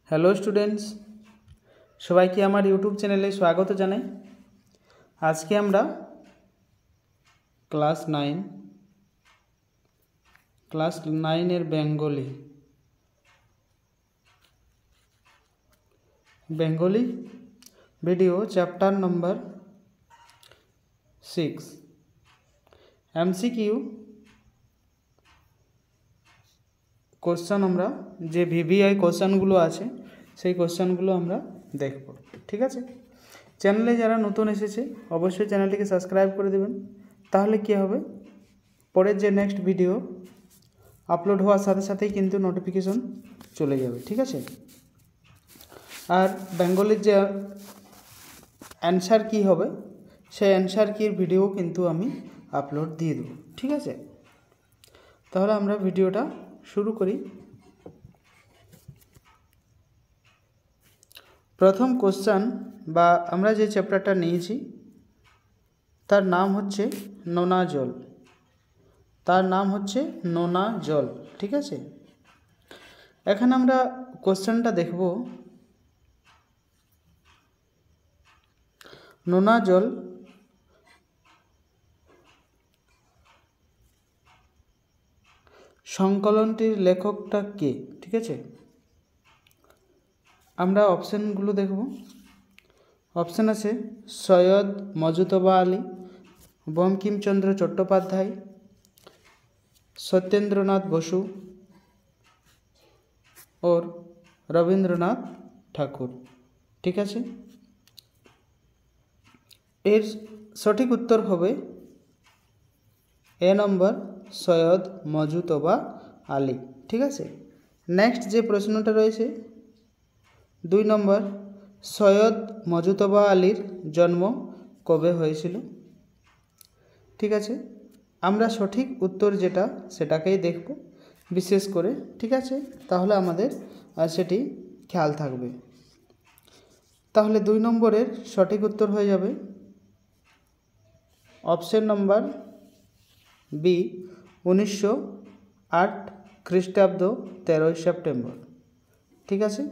Hello students, সবাইকে আমার YouTube চ্যানেলে স্বাগত জানাই। আজকে আমরা ক্লাস 9 এর বেঙ্গলি ভিডিও চ্যাপ্টার নম্বর 6 এমসিকিউ কোশ্চেন আমরা যে ভিভিআই কোশ্চেনগুলো আছে সেই কোশ্চেনগুলো আমরা দেখব। ঠিক আছে, চ্যানেলে যারা নতুন এসেছে অবশ্যই চ্যানেলটিকে সাবস্ক্রাইব করে দেবেন, তাহলে কি হবে পরের যে নেক্সট ভিডিও আপলোড হওয়ার সাথে সাথেই কিন্তু নোটিফিকেশন চলে যাবে। ঠিক আছে, আর বেঙ্গলির যে অ্যান্সার কি হবে সেই অ্যান্সার কির ভিডিও কিন্তু আমি আপলোড দিয়ে দেবো। ঠিক আছে, তাহলে আমরা ভিডিওটা শুরু করি। প্রথম কোশ্চেন বা আমরা যে চ্যাপ্টারটা নিয়েছি তার নাম হচ্ছে নোনা জল। ঠিক আছে, এখানে আমরা কোশ্চেনটা দেখব। নোনা জল সংকলনটির লেখকটা কে? ঠিক আছে, আমরা অপশানগুলো দেখব। অপশান আছে সৈয়দ মজুতবা আলী, বঙ্কিমচন্দ্র চট্টোপাধ্যায়, সত্যেন্দ্রনাথ বসু और রবীন্দ্রনাথ ঠাকুর। ঠিক আছে, এর সঠিক উত্তর হবে এ নম্বর সৈয়দ মজুতবা আলী। ঠিক আছে, নেক্সট যে প্রশ্নটা রয়েছে 2 নম্বর, সৈয়দ মজুতবা আলীর জন্ম কবে হয়েছিল? ঠিক আছে, আমরা সঠিক উত্তর যেটা সেটাকেই দেখব বিশেষ করে। ঠিক আছে, তাহলে আমাদের সেটি খেয়াল থাকবে। তাহলে 2 নম্বরের সঠিক উত্তর হয়ে যাবে অপশন নম্বর বি, 1908 খ্রিস্টাব্দ 13 সেপ্টেম্বর। ঠিক আছে,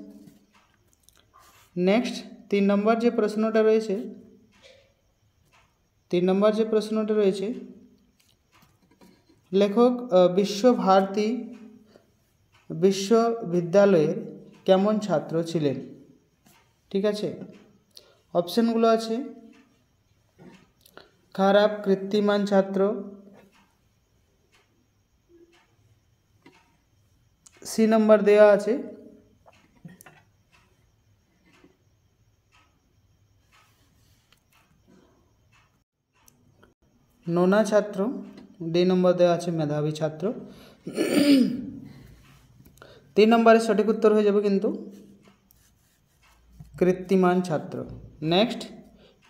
নেক্সট 3 নম্বর যে প্রশ্নটা রয়েছে লেখক বিশ্বভারতী বিশ্ববিদ্যালয়ের কেমন ছাত্র ছিলেন? ঠিক আছে, অপশানগুলো আছে খারাপ কীর্তিমান ছাত্র, সি নম্বর দেওয়া আছে নোনা ছাত্র, ডি নম্বর দেওয়া আছে মেধাবী ছাত্র। 3 নম্বরের সঠিক উত্তর হয়ে যাবে কিন্তু কীর্তিমান ছাত্র। নেক্সট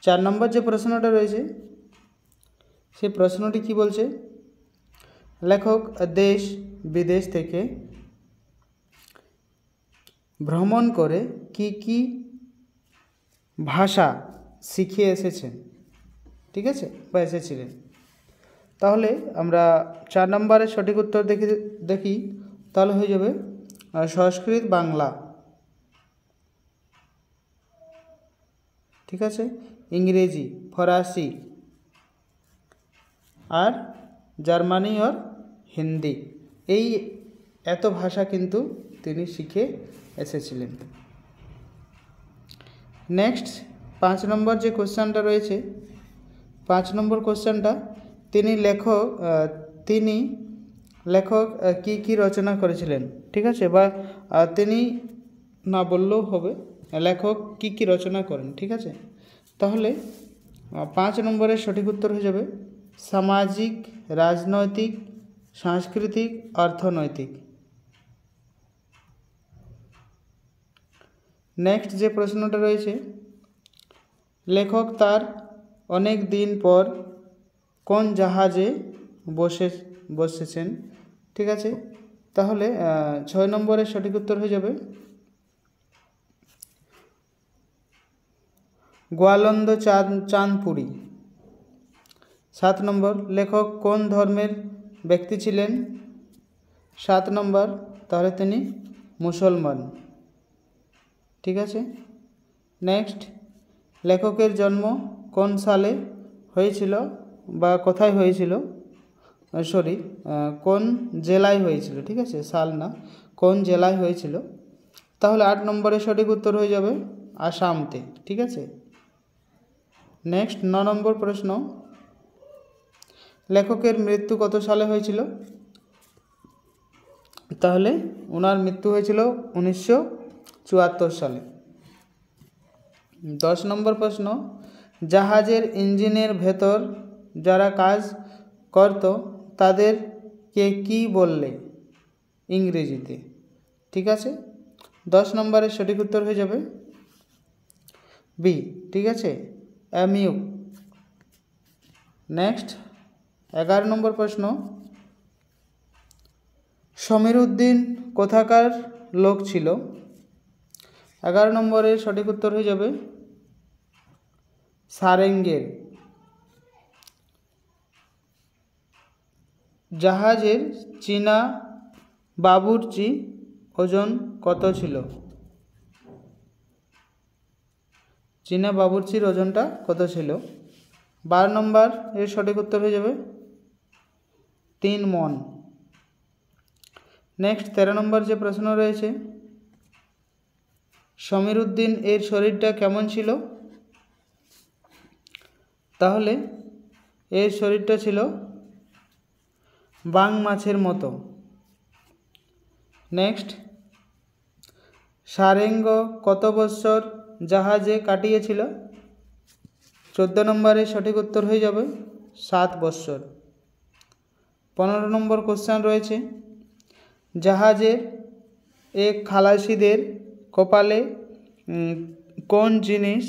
4 নম্বর যে প্রশ্নটা রয়েছে সেই প্রশ্নটি কি বলছে? লেখক দেশ বিদেশ থেকে ভ্রমণ করে কি কি ভাষা শিখে এসেছেন? ঠিক আছে, বা এসেছিলেন। তাহলে আমরা 4 নম্বরের সঠিক উত্তর দেখি তাহলে হয়ে যাবে সংস্কৃত বাংলা। ঠিক আছে, ইংরেজি, ফরাসি আর জার্মানি আর হিন্দি, এই এত ভাষা কিন্তু তিনি শিখে এসেছিলেন। নেক্সট 5 নম্বর যে কোশ্চেনটা রয়েছে 5 নম্বর কোশ্চেনটা তিনি লেখক কি কি রচনা করেছিলেন? ঠিক আছে, বা তিনি না বললেও হবে, লেখক কি কি রচনা করেন। ঠিক আছে, তাহলে 5 নম্বরের সঠিক উত্তর হয়ে যাবে সামাজিক, রাজনৈতিক, সাংস্কৃতিক, অর্থনৈতিক। নেক্সট যে প্রশ্নটা রয়েছে লেখক তার অনেক দিন পর কোন জাহাজে বসেছেন? ঠিক আছে, তাহলে 6 নম্বরের সঠিক উত্তর হয়ে যাবে গোয়ালন্দ চাঁদপুরি। 7 নম্বর, লেখক কোন ধর্মের ব্যক্তি ছিলেন? 7 নম্বর, তাহলে তিনি মুসলমান। ঠিক আছে। নেক্সট, লেখকের জন্ম কোন সালে হয়েছিল বা কোথায় হয়েছিল, কোন জেলায় হয়েছিল, ঠিক আছে, সাল না, কোন জেলায় হয়েছিল। তাহলে 8 নম্বরের সঠিক উত্তর হয়ে যাবে আসামতে, ঠিক আছে। নেক্সট 9 নম্বর প্রশ্ন, লেখকের মৃত্যু কত সালে হয়েছিল? তাহলে ওনার মৃত্যু হয়েছিল 1974 সালে। 10 নম্বর প্রশ্ন, জাহাজের ইঞ্জিনের ভেতর যারা কাজ করত তাদেরকে কি বললে ইংরেজিতে, ঠিক আছে। 10 নম্বরের সঠিক উত্তর হয়ে যাবে বি, ঠিক আছে, এমইউ। নেক্সট 11 নম্বর প্রশ্ন, সমীর উদ্দিন কোথাকার লোক ছিল? 11 নম্বরের সঠিক উত্তর হয়ে যাবে সারেঙ্গের। জাহাজের চীনা বাবুর্চি ওজন কত ছিল? চীনা বাবুর্চির ওজনটা কত ছিল? 12 নম্বর এর সঠিক উত্তর হয়ে যাবে 3 মণ। নেক্সট 13 নম্বর যে প্রশ্ন রয়েছে, সমীর উদ্দিন এর শরীরটা কেমন ছিল? তাহলে এর শরীরটা ছিল বাং মাছের মতো। নেক্সট, সারেঙ্গ কত বৎসর জাহাজে কাটিয়েছিল? 14 নম্বরের সঠিক উত্তর হয়ে যাবে 7 বৎসর। 15 নম্বর কোশ্চেন রয়েছে, জাহাজের এক খালাসিদের কপালে কোন জিনিস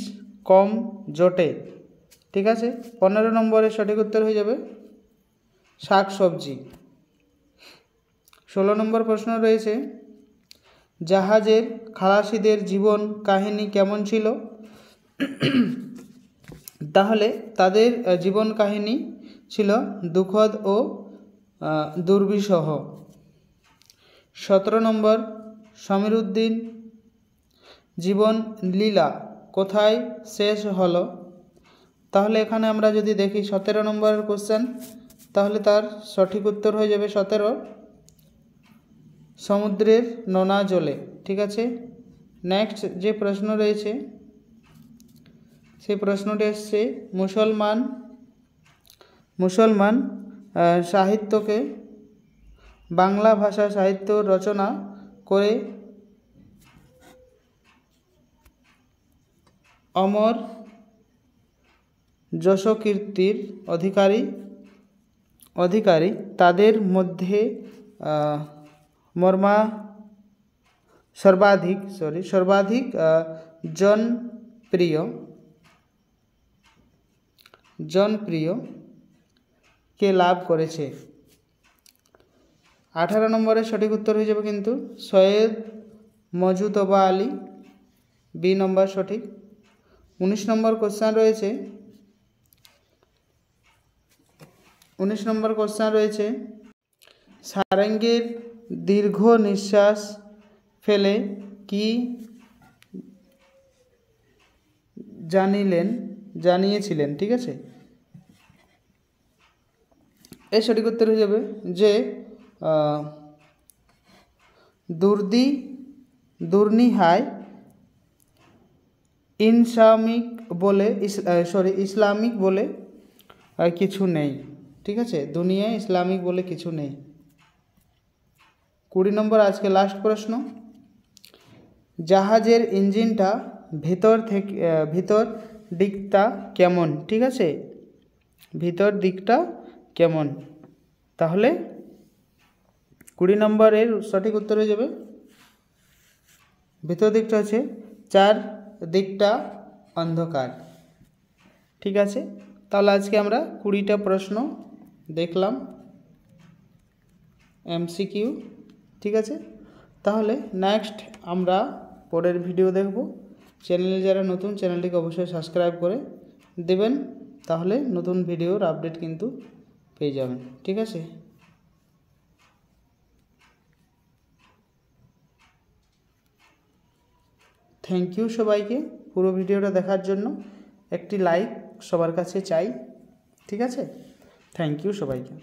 কম জোটে? ঠিক আছে, 15 নম্বরের সঠিক উত্তর হয়ে যাবে শাক সবজি। 16 নম্বর প্রশ্ন রয়েছে, জাহাজের খালাসিদের জীবন কাহিনী কেমন ছিল? তাহলে তাদের জীবন কাহিনী ছিল দুঃখদ ও দুর্বিষহ। 17 নম্বর, সমীর উদ্দিন জীবন লীলা কোথায় শেষ হলো? তাহলে এখানে আমরা যদি দেখি 17 নম্বরের কোশ্চেন, তাহলে তার সঠিক উত্তর হয়ে যাবে 17 সমুদ্রের নোনা জলে। ঠিক আছে। নেক্সট যে প্রশ্ন রয়েছে সেই প্রশ্নটি এসছে, মুসলমান সাহিত্যকে বাংলা ভাষা সাহিত্য রচনা করে অমর যশকীর্তির অধিকারী তাদের মধ্যে সর্বাধিক জনপ্রিয় কে লাভ করেছে? 18 নম্বরের সঠিক উত্তর হয়ে যাবে কিন্তু সৈয়দ মজুতবা আলী, বি নম্বর সঠিক। 19 নম্বর কোশ্চেন রয়েছে, সারেঙ্গের দীর্ঘ নিঃশ্বাস ফেলে কি জানিয়েছিলেন? ঠিক আছে, এর সঠিক উত্তর হয়ে যাবে যে দুর্নিহায় ইসলামিক বলে কিছু নেই। ঠিক আছে, দুনিয়ায় ইসলামিক বলে কিছু নেই। 20 নম্বর আজকে লাস্ট প্রশ্ন, জাহাজের ইঞ্জিনটা ভিতর দিকটা কেমন? ঠিক আছে, ভিতর দিকটা কেমন? তাহলে 20 নম্বরের সঠিক উত্তর হয়ে যাবে ভিতর দিকটা হচ্ছে চার দিকটা অন্ধকার। ঠিক আছে, তাহলে আজকে আমরা 20টা প্রশ্ন দেখলাম এমসিকিউ। ঠিক আছে, তাহলে নেক্সট আমরা পরের ভিডিও দেখব। চ্যানেলে যারা নতুন, চ্যানেলটিকে অবশ্যই সাবস্ক্রাইব করে দেবেন, তাহলে নতুন ভিডিওর আপডেট কিন্তু পেয়ে যাবেন। ঠিক আছে। থ্যাংক ইউ সবাইকে পুরো ভিডিওটা দেখার জন্য। একটি লাইক সবার কাছে চাই, ঠিক আছে? থ্যাংক ইউ সবাইকে।